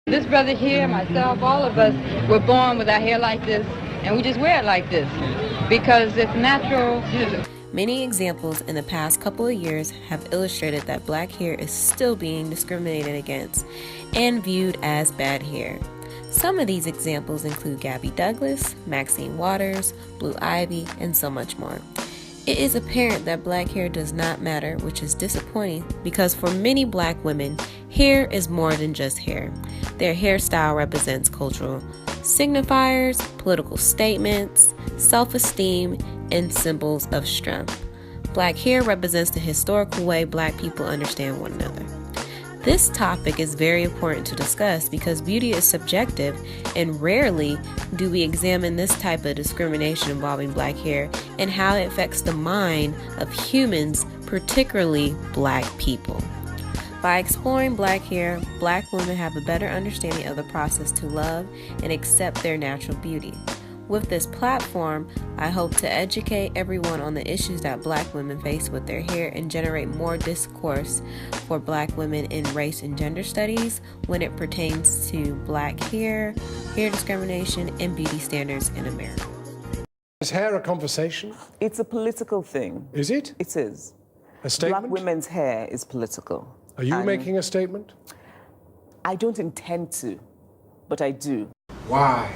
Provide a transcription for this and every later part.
This brother here, myself, all of us were born with our hair like this, and we just wear it like this because it's natural. Many examples in the past couple of years have illustrated that black hair is still being discriminated against and viewed as bad hair. Some of these examples include Gabby Douglas, Maxine Waters, Blue Ivy, and so much more. It is apparent that black hair does not matter, which is disappointing because for many black women, hair is more than just hair. Their hairstyle represents cultural signifiers, political statements, self-esteem, and symbols of strength. Black hair represents the historical way black people understand one another. This topic is very important to discuss because beauty is subjective, and rarely do we examine this type of discrimination involving black hair and how it affects the mind of humans, particularly black people. By exploring black hair, black women have a better understanding of the process to love and accept their natural beauty. With this platform, I hope to educate everyone on the issues that black women face with their hair and generate more discourse for black women in race and gender studies when it pertains to black hair, hair discrimination, and beauty standards in America. Is hair a conversation? It's a political thing. Is it? It is. A statement? Black women's hair is political. Are you making a statement? I don't intend to, but I do. Why?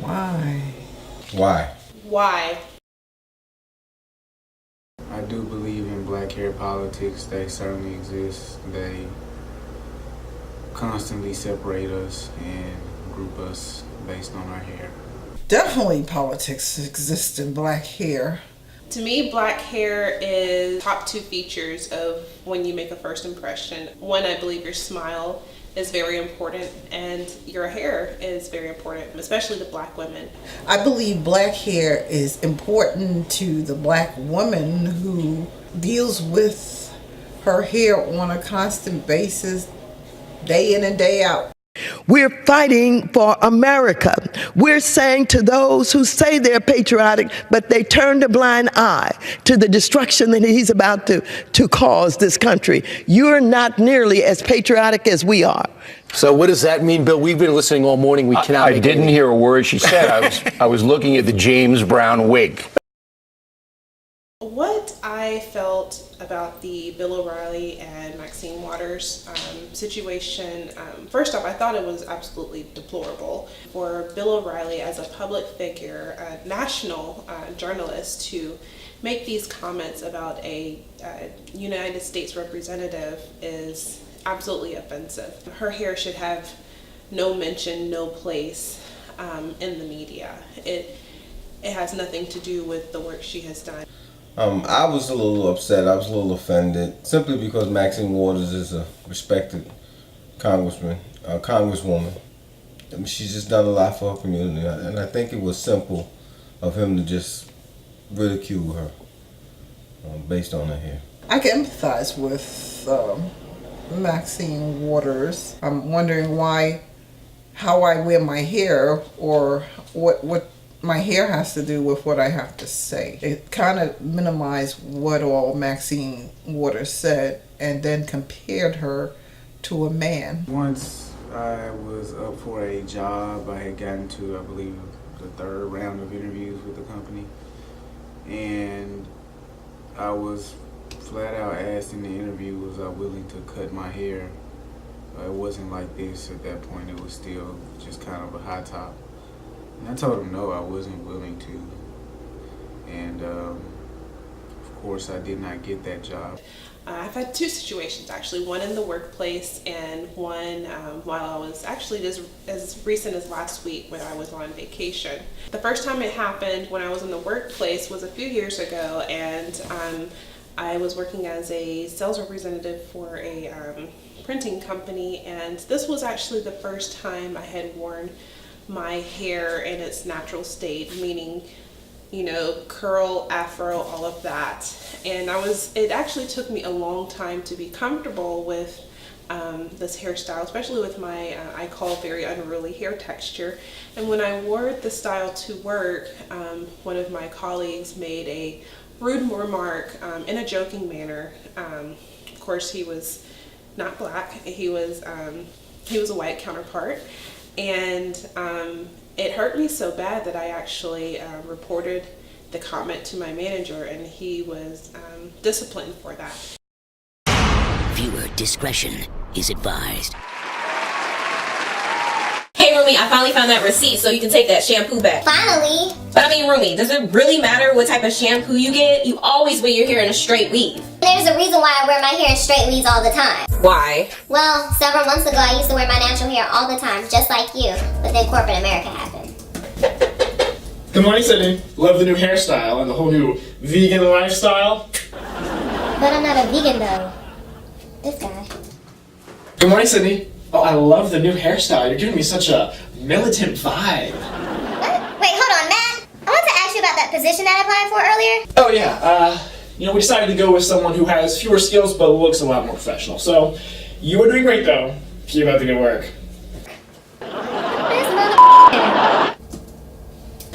Why? Why? Why? I do believe in black hair politics. They certainly exist. They constantly separate us and group us based on our hair. Definitely politics exists in black hair. To me, black hair is top two features of when you make a first impression. One, I believe your smile is very important, and your hair is very important, especially to black women. I believe black hair is important to the black woman who deals with her hair on a constant basis, day in and day out. We're fighting for America. We're saying to those who say they're patriotic, but they turn a blind eye to the destruction that he's about to cause this country. You're not nearly as patriotic as we are. So what does that mean, Bill? We've been listening all morning. We cannot. I didn't hear a word she said. I was looking at the James Brown wig. What I felt about the Bill O'Reilly and Maxine Waters situation, first off, I thought it was absolutely deplorable for Bill O'Reilly as a public figure, a national journalist, to make these comments about a United States representative is absolutely offensive. Her hair should have no mention, no place in the media. It has nothing to do with the work she has done. I was a little upset. I was a little offended simply because Maxine Waters is a respected congresswoman. I mean, she's just done a lot for her community, and I think it was simple of him to just ridicule her based on her hair. I can empathize with Maxine Waters. I'm wondering how I wear my hair, or what my hair has to do with what I have to say. It kind of minimized what all Maxine Waters said and then compared her to a man. Once I was up for a job, I had gotten to, I believe, the third round of interviews with the company, and I was flat out asked in the interview, was I willing to cut my hair? It wasn't like this at that point. It was still just kind of a high top. And I told him no, I wasn't willing to. And of course, I did not get that job. I've had two situations actually, one in the workplace and one while I was actually as recent as last week when I was on vacation. The first time it happened when I was in the workplace was a few years ago, and I was working as a sales representative for a printing company, and this was actually the first time I had worn my hair in its natural state, meaning, you know, curl, afro, all of that. And it actually took me a long time to be comfortable with this hairstyle, especially with my, I call very unruly hair texture. And when I wore the style to work, one of my colleagues made a rude remark in a joking manner. Of course, he was not black. He was he was a white counterpart, and it hurt me so bad that I actually reported the comment to my manager, and he was disciplined for that. Viewer discretion is advised. Hey Rumi, I finally found that receipt so you can take that shampoo back. Finally? But I mean Rumi, does it really matter what type of shampoo you get? You always wear your hair in a straight weave. There's a reason why I wear my hair in straight weaves all the time. Why? Well, several months ago I used to wear my natural hair all the time, just like you, but then corporate America happened. Good morning, Sydney. Love the new hairstyle and the whole new vegan lifestyle. But I'm not a vegan though. This guy. Good morning, Sydney. Oh, I love the new hairstyle. You're giving me such a militant vibe. What? Wait, hold on, Matt. I want to ask you about that position that I applied for earlier. Oh yeah, we decided to go with someone who has fewer skills but looks a lot more professional. So, you are doing great though. Keep up the good work.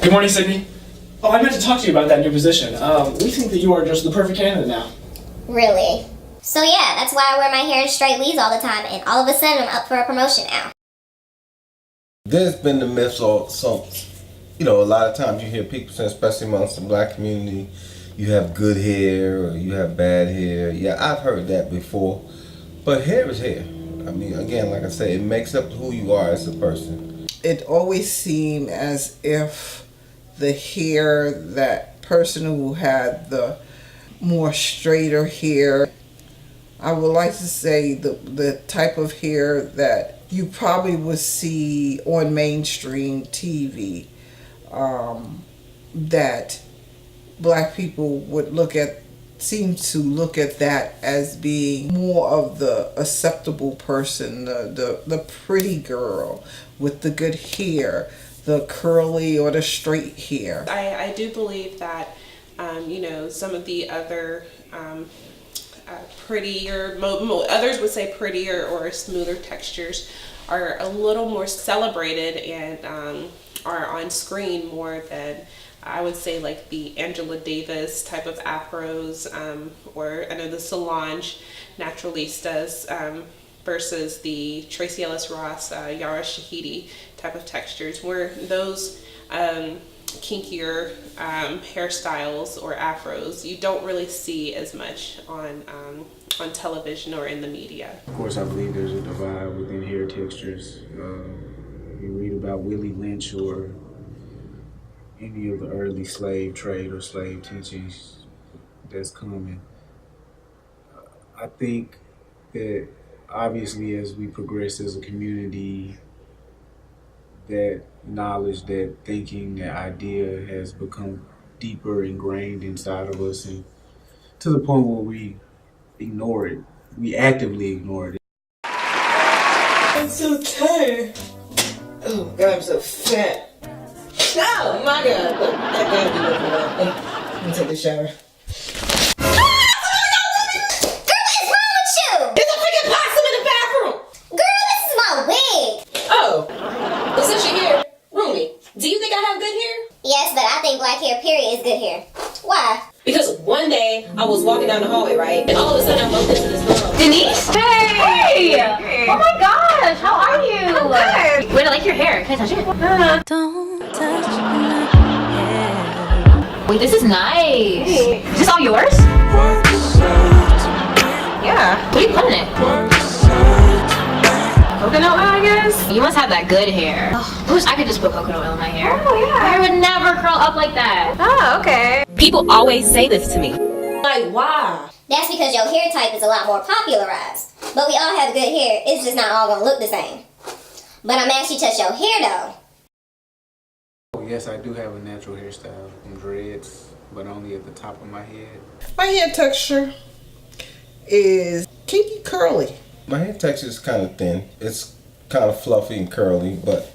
Good morning, Sydney. Oh, I meant to talk to you about that new position. We think that you are just the perfect candidate now. Really? So yeah, that's why I wear my hair in straight weaves all the time, and all of a sudden I'm up for a promotion now. There's been the myths or some, a lot of times you hear people say, especially amongst the black community, you have good hair or you have bad hair. Yeah, I've heard that before. But hair is hair. I mean, again, like I say, it makes up who you are as a person. It always seemed as if the hair, that person who had the more straighter hair, I would like to say the type of hair that you probably would see on mainstream TV, that black people would seem to look at that as being more of the acceptable person, the pretty girl with the good hair, the curly or the straight hair. I do believe that, some of the other prettier, others would say prettier or smoother textures are a little more celebrated and are on screen more than, I would say, like the Angela Davis type of afros, or I know the Solange Naturalistas, versus the Tracee Ellis Ross, Yara Shahidi type of textures, where those kinkier hairstyles or afros you don't really see as much on television or in the media. Of course, I believe there's a divide within hair textures. You read about Willie Lynch or any of the early slave trade or slave teachings that's coming. I think that obviously as we progress as a community, that knowledge, that thinking, that idea has become deeper ingrained inside of us, and to the point where we ignore it. We actively ignore it. I'm so tired. Oh God, I'm so fat. Oh my God, look, that gotta be looking well. Let me take a shower. Do you think I have good hair? Yes, but I think black hair, period, is good hair. Why? Because one day I was walking down the hallway, right? And all of a sudden I bumped into this girl. Denise? Hey! Oh my gosh, how are you? I'm good. Wait, I like your hair. Can I touch it? Don't touch my hair. Wait, this is nice. Hey. Is this all yours? Yeah. What are you putting in it? Coconut oil, I guess? You must have that good hair. I wish I could just put coconut oil in my hair. Oh, yeah. My hair would never curl up like that. Oh, okay. People always say this to me. Like, why? That's because your hair type is a lot more popularized. But we all have good hair. It's just not all gonna look the same. But I'm actually touch your hair, though. Oh, yes, I do have a natural hairstyle. Dreads, but only at the top of my head. My hair texture is kinky curly. My hair texture is kind of thin. It's kind of fluffy and curly, but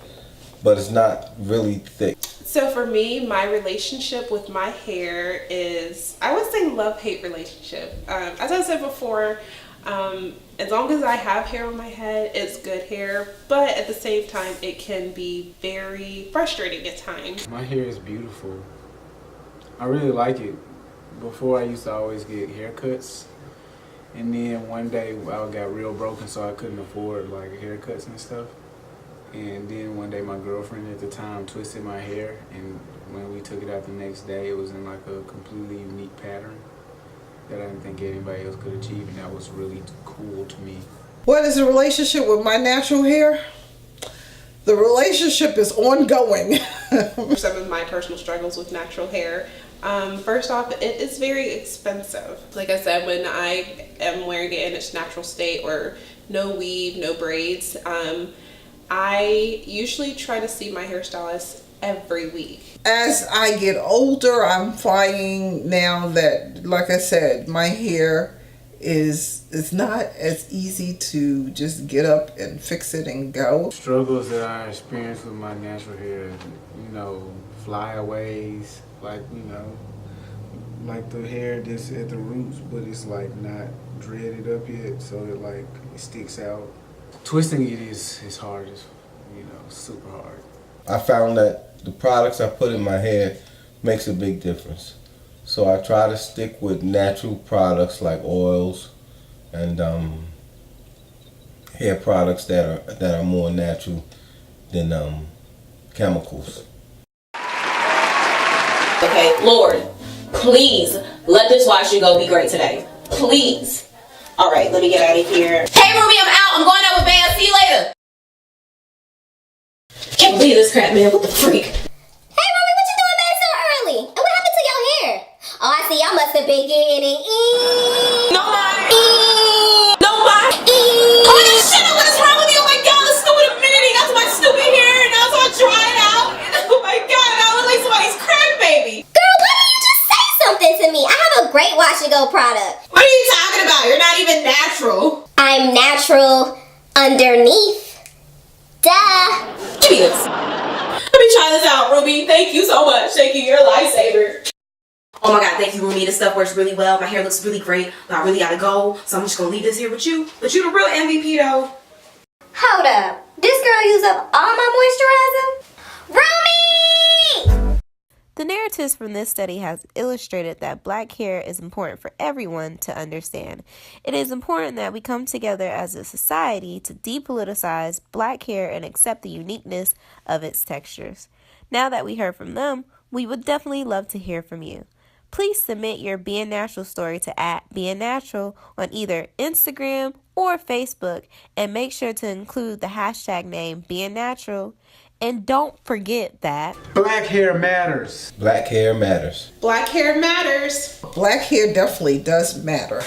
it's not really thick. So for me, my relationship with my hair is, I would say, love-hate relationship. As I said before, as long as I have hair on my head, it's good hair, but at the same time, it can be very frustrating at times. My hair is beautiful. I really like it. Before, I used to always get haircuts, And then one day I got real broken, so I couldn't afford like haircuts and stuff. And then one day my girlfriend at the time twisted my hair, and when we took it out the next day, it was in like a completely unique pattern that I didn't think anybody else could achieve, and that was really cool to me. What is the relationship with my natural hair? The relationship is ongoing. Some of my personal struggles with natural hair. First off, it is very expensive. Like I said, when I am wearing it in its natural state or no weave, no braids, I usually try to see my hairstylist every week. As I get older, I'm finding now that, like I said, my hair is not as easy to just get up and fix it and go. Struggles that I experience with my natural hair, you know, flyaways, like, you know, like the hair that's at the roots, but it's like not dreaded up yet, so it sticks out. Twisting it is hard, you know, super hard. I found that the products I put in my hair makes a big difference. So I try to stick with natural products like oils and hair products that are more natural than chemicals. Okay, Lord, please let this wash and go be great today. Please. All right, let me get out of here. Hey, Ruby, I'm out. I'm going out with Bam. See you later. Can't believe this crap, man. What the freak? Hey, Ruby, what you doing back so early? And what happened to your hair? Oh, I see. Y'all must have been getting No, my. Oh, no, shit. What is wrong with you? Oh, my God. The stupid amenity. That's my stupid hair. And now it's all dried out. Oh, my God. Now I look like somebody's crybaby. Girl, why don't you just say something to me? I have a great wash and go product. What are you talking about? You're not even natural. I'm natural underneath. Duh. Give me this. Let me try this out, Ruby. Thank you so much. Thank you. You're a lifesaver. Oh my God, thank you, Ruby. This stuff works really well. My hair looks really great, but I really gotta go, so I'm just gonna leave this here with you. But you the real MVP, though. Hold up. This girl used up all my moisturizer? Ruby! The narratives from this study has illustrated that black hair is important for everyone to understand. It is important that we come together as a society to depoliticize black hair and accept the uniqueness of its textures. Now that we heard from them, we would definitely love to hear from you. Please submit your Being Natural story to @BeingNatural on either Instagram or Facebook, and make sure to include the hashtag name Being Natural. And don't forget that black hair matters. Black hair matters. Black hair matters. Black hair definitely does matter.